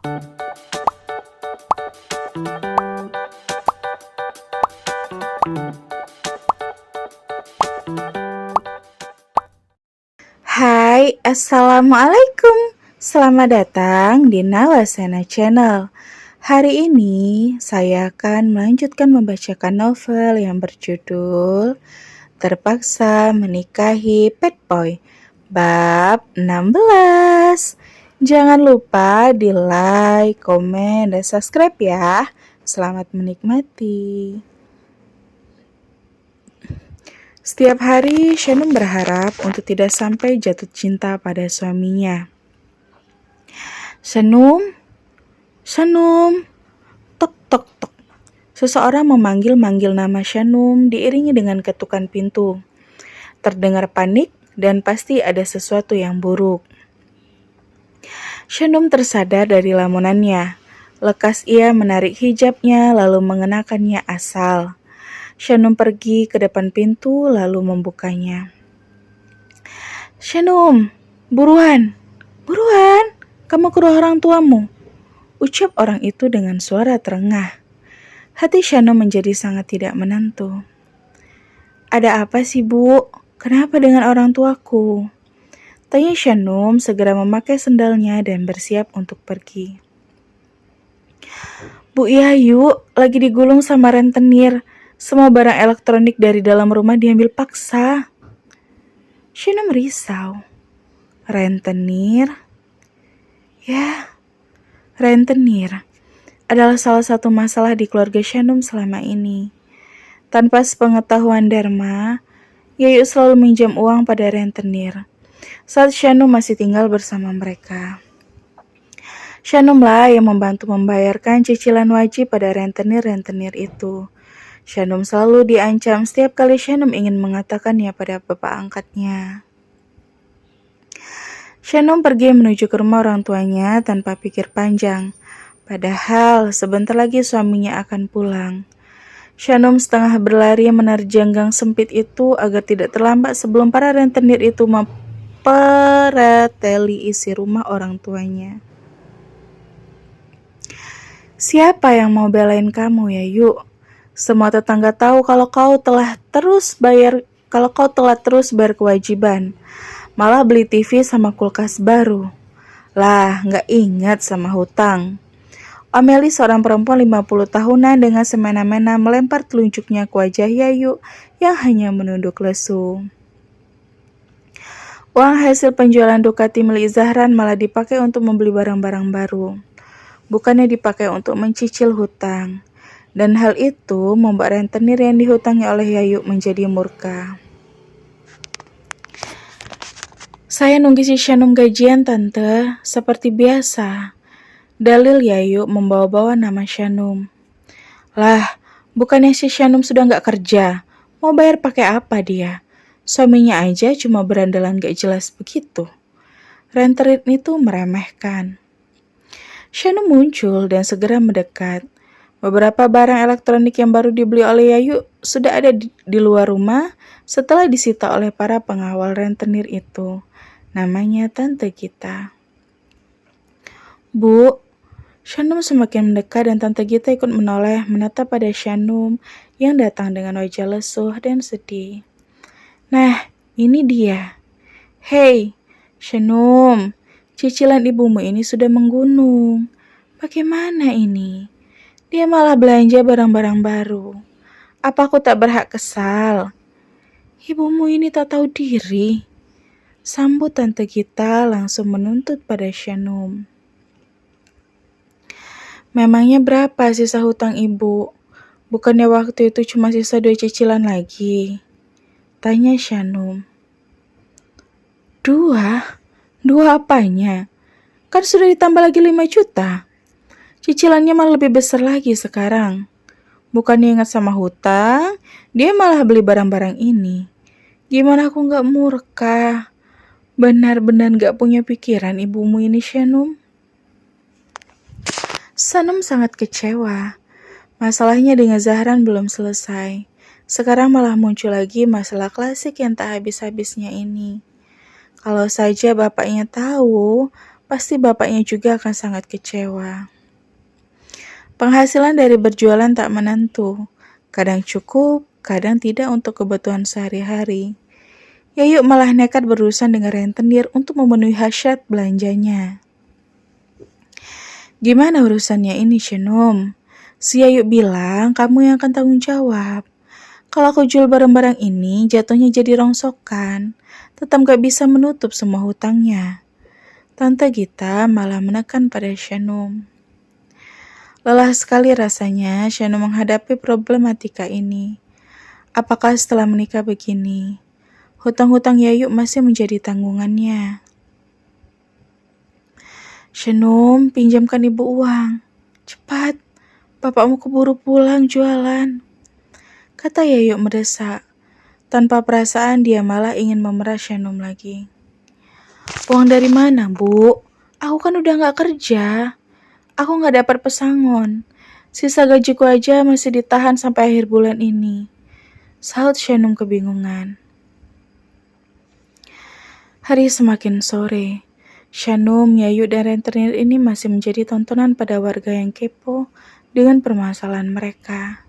Hai, Assalamualaikum. Selamat datang di Nawasena Channel. Hari ini saya akan melanjutkan membacakan novel yang berjudul Terpaksa Menikahi Pet Boy, bab 16. Jangan lupa di like, komen, dan subscribe ya. Selamat menikmati. Setiap hari, Shannon berharap untuk tidak sampai jatuh cinta pada suaminya. Shannon, Shannon, tok tok tok. Seseorang memanggil-manggil nama Shannon diiringi dengan ketukan pintu. Terdengar panik dan pasti ada sesuatu yang buruk. Shannon tersadar dari lamunannya. Lekas ia menarik hijabnya lalu mengenakannya asal. Shannon pergi ke depan pintu lalu membukanya. Shannon, buruan, buruan, kamu ke rumah orang tuamu, ucap orang itu dengan suara terengah. Hati Shannon menjadi sangat tidak menentu. Ada apa sih, Bu? Kenapa dengan orang tuaku? Tanya Shannon segera memakai sendalnya dan bersiap untuk pergi. Bu Yayu lagi digulung sama rentenir. Semua barang elektronik dari dalam rumah diambil paksa. Shannon risau. Rentenir? Ya, rentenir adalah salah satu masalah di keluarga Shannon selama ini. Tanpa sepengetahuan Dharma, Yayu selalu minjam uang pada rentenir saat Shannon masih tinggal bersama mereka. Shannon lah yang membantu membayarkan cicilan wajib pada rentenir-rentenir itu. Shannon selalu diancam setiap kali Shannon ingin mengatakannya pada bapak angkatnya. Shannon pergi menuju ke rumah orang tuanya tanpa pikir panjang. Padahal sebentar lagi suaminya akan pulang. Shannon setengah berlari menerjang gang sempit itu agar tidak terlambat sebelum para rentenir itu mempereteli isi rumah orang tuanya. Siapa yang mau belain kamu ya, Yuk? Semua tetangga tahu kalau kau telah terus bayar kewajiban. Malah beli TV sama kulkas baru. Lah, nggak ingat sama hutang. Omeli seorang perempuan 50 tahunan dengan semena-mena melempar telunjuknya ke wajah Yayu yang hanya menunduk lesu. Uang hasil penjualan Ducati milik Zahran malah dipakai untuk membeli barang-barang baru. Bukannya dipakai untuk mencicil hutang. Dan hal itu membuat rentenir yang dihutangi oleh Yayu menjadi murka. Saya nunggu si Shannon gajian, Tante, seperti biasa. Dalil Yayu membawa-bawa nama Shannon. Lah, bukannya si Shannon sudah nggak kerja? Mau bayar pakai apa dia? Suaminya aja cuma berandalan gak jelas begitu. Rentenir itu meremehkan. Shannon muncul dan segera mendekat. Beberapa barang elektronik yang baru dibeli oleh Yayu sudah ada di luar rumah setelah disita oleh para pengawal rentenir itu. Namanya Tante Gita. Bu, Shannon semakin mendekat dan Tante Gita ikut menoleh menatap pada Shannon yang datang dengan wajah lesuh dan sedih. Nah, ini dia. Hei, Shannon, cicilan ibumu ini sudah menggunung. Bagaimana ini? Dia malah belanja barang-barang baru. Apa aku tak berhak kesal? Ibumu ini tak tahu diri. Sambut Tante Gita langsung menuntut pada Shannon. Memangnya berapa sisa hutang ibu? Bukannya waktu itu cuma sisa 2 cicilan lagi? Tanya Shannon. 2? 2 apanya? Kan sudah ditambah lagi 5 juta. Cicilannya malah lebih besar lagi sekarang. Bukannya ingat sama hutang, dia malah beli barang-barang ini. Gimana aku gak murka? Benar-benar gak punya pikiran ibumu ini, Shannon. Shannon sangat kecewa. Masalahnya dengan Zahran belum selesai. Sekarang malah muncul lagi masalah klasik yang tak habis-habisnya ini. Kalau saja bapaknya tahu pasti bapaknya juga akan sangat kecewa. Penghasilan dari berjualan tak menentu, kadang cukup, kadang tidak untuk kebutuhan sehari-hari. Yayu malah nekat berurusan dengan rentenir untuk memenuhi hasrat belanjanya. Gimana urusannya ini, Shenum? Si Yayu bilang kamu yang akan tanggung jawab. Kalau aku jual barang-barang ini, jatuhnya jadi rongsokan. Tetap gak bisa menutup semua hutangnya. Tante Gita malah menekan pada Shenum. Lelah sekali rasanya Shenum menghadapi problematika ini. Apakah setelah menikah begini, hutang-hutang Yayu masih menjadi tanggungannya? Shenum, pinjamkan ibu uang. Cepat, bapakmu keburu pulang jualan. Kata Yayu mendesak. Tanpa perasaan dia malah ingin memerah Shenum lagi. Uang dari mana, Bu? Aku kan udah gak kerja. Aku gak dapat pesangon. Sisa gajiku aja masih ditahan sampai akhir bulan ini. Saut Shenum kebingungan. Hari semakin sore. Shenum, Yayu, dan rentenir ini masih menjadi tontonan pada warga yang kepo dengan permasalahan mereka.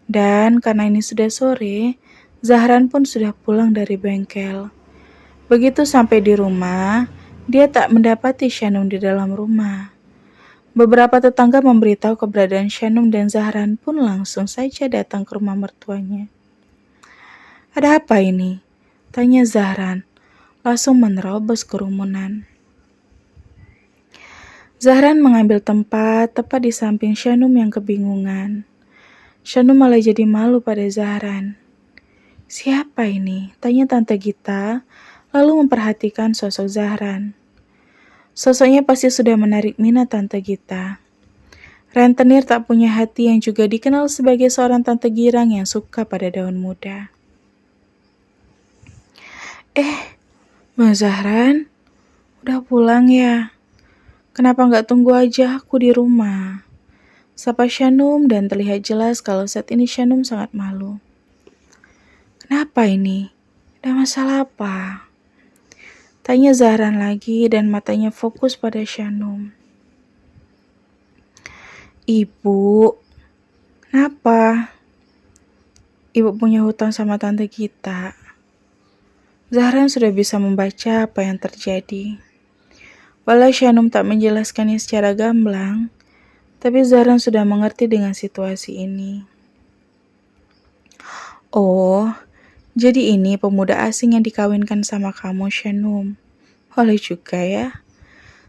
Dan karena ini sudah sore, Zahran pun sudah pulang dari bengkel. Begitu sampai di rumah, dia tak mendapati Shenum di dalam rumah. Beberapa tetangga memberitahu keberadaan Shenum dan Zahran pun langsung saja datang ke rumah mertuanya. Ada apa ini? Tanya Zahran, langsung menerobos kerumunan. Zahran mengambil tempat tepat di samping Shenum yang kebingungan. Shenum malah jadi malu pada Zahran. Siapa ini? Tanya Tante Gita, lalu memperhatikan sosok Zahran. Sosoknya pasti sudah menarik minat Tante Gita. Rentenir tak punya hati yang juga dikenal sebagai seorang tante girang yang suka pada daun muda. Bang Zahran, udah pulang ya? Kenapa nggak tunggu aja aku di rumah? Sapa Shenum dan terlihat jelas kalau saat ini Shenum sangat malu. Kenapa ini? Ada masalah apa? Tanya Zahran lagi dan matanya fokus pada Shenum. Ibu, kenapa? Ibu punya hutang sama Tante Gita. Zahran sudah bisa membaca apa yang terjadi. Walau Shenum tak menjelaskannya secara gamblang, tapi Zahran sudah mengerti dengan situasi ini. Oh, jadi ini pemuda asing yang dikawinkan sama kamu, Shenum. Boleh juga ya.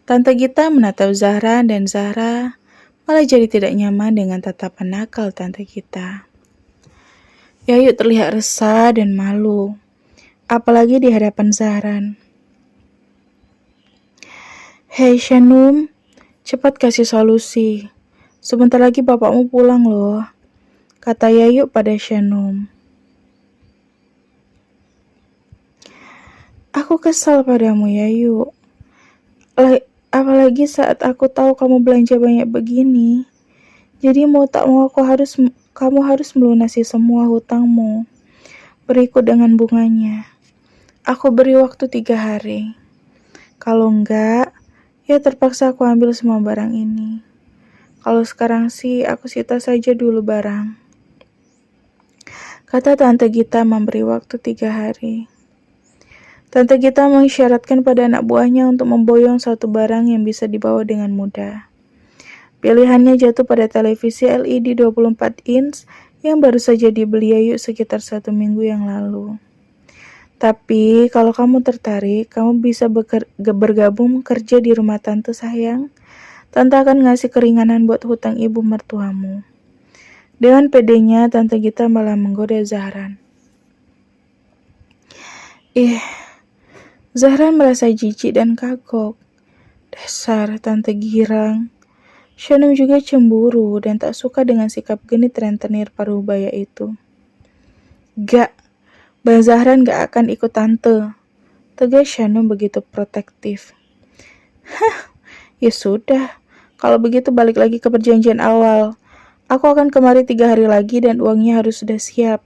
Tante Gita menatap Zahra dan Zahra malah jadi tidak nyaman dengan tatapan nakal Tante Gita. Yayu terlihat resah dan malu, apalagi di hadapan Zahran. Hei Shenum, cepat kasih solusi. Sebentar lagi bapakmu pulang loh, kata Yayu pada Shenum. Aku kesal padamu, Yayu. Apalagi saat aku tahu kamu belanja banyak begini. Jadi mau tak mau kamu harus melunasi semua hutangmu. Berikut dengan bunganya. Aku beri waktu 3 hari. Kalau enggak, ya terpaksa aku ambil semua barang ini. Kalau sekarang sih aku sita saja dulu barang. Kata Tante Gita memberi waktu 3 hari. Tante Gita mengisyaratkan pada anak buahnya untuk memboyong satu barang yang bisa dibawa dengan mudah. Pilihannya jatuh pada televisi LED 24 inch yang baru saja dibeli Yayu sekitar 1 minggu yang lalu. Tapi kalau kamu tertarik, kamu bisa bergabung kerja di rumah tante sayang. Tante akan ngasih keringanan buat hutang ibu mertuamu. Dengan pedenya, Tante Gita malah menggoda Zahran. Zahran merasa jijik dan kagok. Dasar tante girang. Shenum juga cemburu dan tak suka dengan sikap genit rentenir parubaya itu. Gak, Bang Zahran gak akan ikut tante. Tegas Shenum begitu protektif. Ya sudah, kalau begitu balik lagi ke perjanjian awal. Aku akan kemari 3 hari lagi dan uangnya harus sudah siap.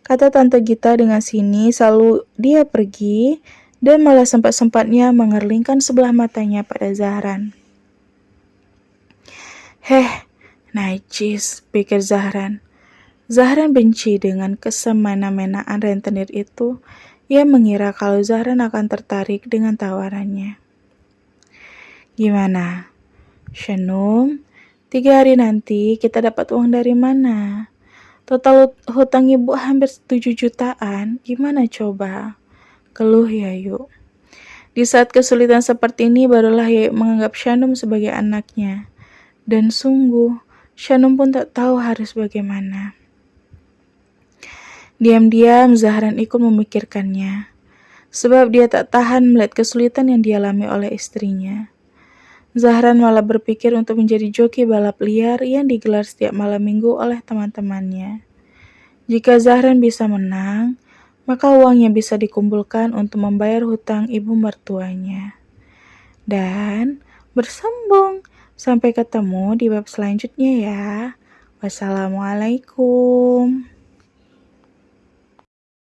Kata Tante Gita dengan sini, selalu dia pergi dan malah sempat-sempatnya mengerlingkan sebelah matanya pada Zahran. Heh, najis, pikir Zahran. Zahran benci dengan kesemena-menaan rentenir itu. Ia mengira kalau Zahran akan tertarik dengan tawarannya. Gimana? Shenum, 3 hari nanti kita dapat uang dari mana? Total hutang ibu hampir 7 jutaan, gimana coba? Keluh Yayu. Di saat kesulitan seperti ini barulah Yayu menganggap Shanum sebagai anaknya. Dan sungguh, Shanum pun tak tahu harus bagaimana. Diam-diam Zahran ikut memikirkannya, sebab dia tak tahan melihat kesulitan yang dialami oleh istrinya. Zahran malah berpikir untuk menjadi joki balap liar yang digelar setiap malam minggu oleh teman-temannya. Jika Zahran bisa menang, maka uangnya bisa dikumpulkan untuk membayar hutang ibu mertuanya. Dan bersambung. Sampai ketemu di bab selanjutnya ya. Wassalamualaikum.